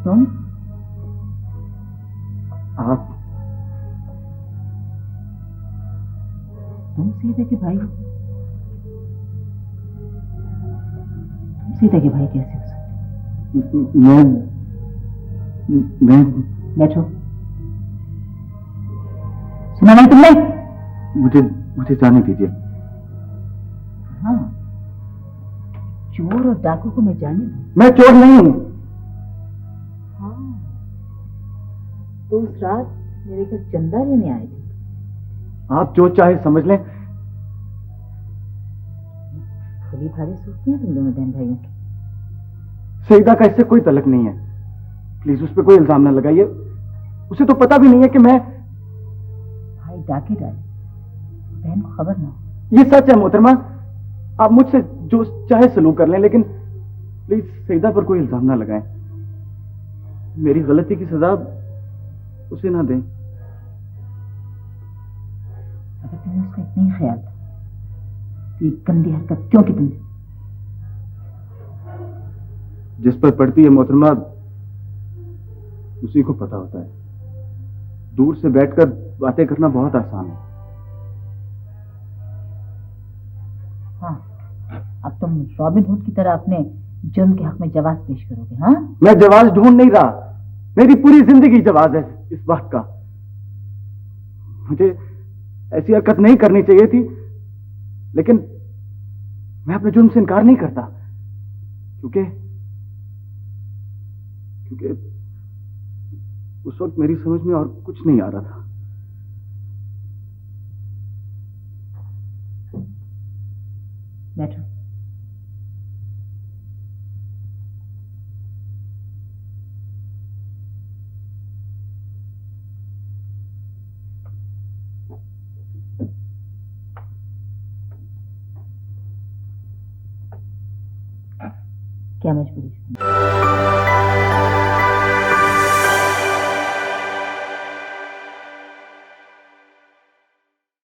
तुम? आप? तुम सीता के भाई हो? तुम सीता के भाई कैसे हो सकते? मैं बैठो। सुना नहीं तुमने? मुझे मुझे जाने दीजिए। हाँ, चोर और डाकू को मैं जाने दूं? मैं चोर नहीं हूं। हाँ, तो उस रात मेरे घर चंदा लेने आए थे। आप जो चाहे समझ लें। खुली भारी सूझती हैं तुम दोनों बहन भाइयों की। सईदा का इससे कोई तलक नहीं है। प्लीज उस पर कोई इल्जाम ना लगाइए। उसे तो पता भी नहीं है कि मैं। भाई डाके डाले, बहन को खबर ना हो। ये सच है मोहतरमा। आप मुझसे जो चाहे सलूक कर लें, लेकिन प्लीज सईदा पर कोई इल्जाम ना लगाएं। मेरी गलती की सजा उसे ना दें। अगर तुम्हें उसका इतना ही ख्याल था तो ये गंदी हरकत क्यों की तुमने? जिस पर पड़ती है मोहतरमा, उसी को पता होता है। दूर से बैठकर बातें करना बहुत आसान है। हाँ, अब तुम रॉबिन हुड की तरह अपने जुर्म के हक में जवाब पेश करोगे? हाँ, मैं जवाब ढूंढ नहीं रहा। मेरी पूरी जिंदगी जवाब है इस बात का। मुझे ऐसी हरकत नहीं करनी चाहिए थी, लेकिन मैं अपने जुर्म से इनकार नहीं करता, क्योंकि क्योंकि उस वक्त मेरी समझ में और कुछ नहीं आ रहा था। बैठो। क्या मजबूरी थी?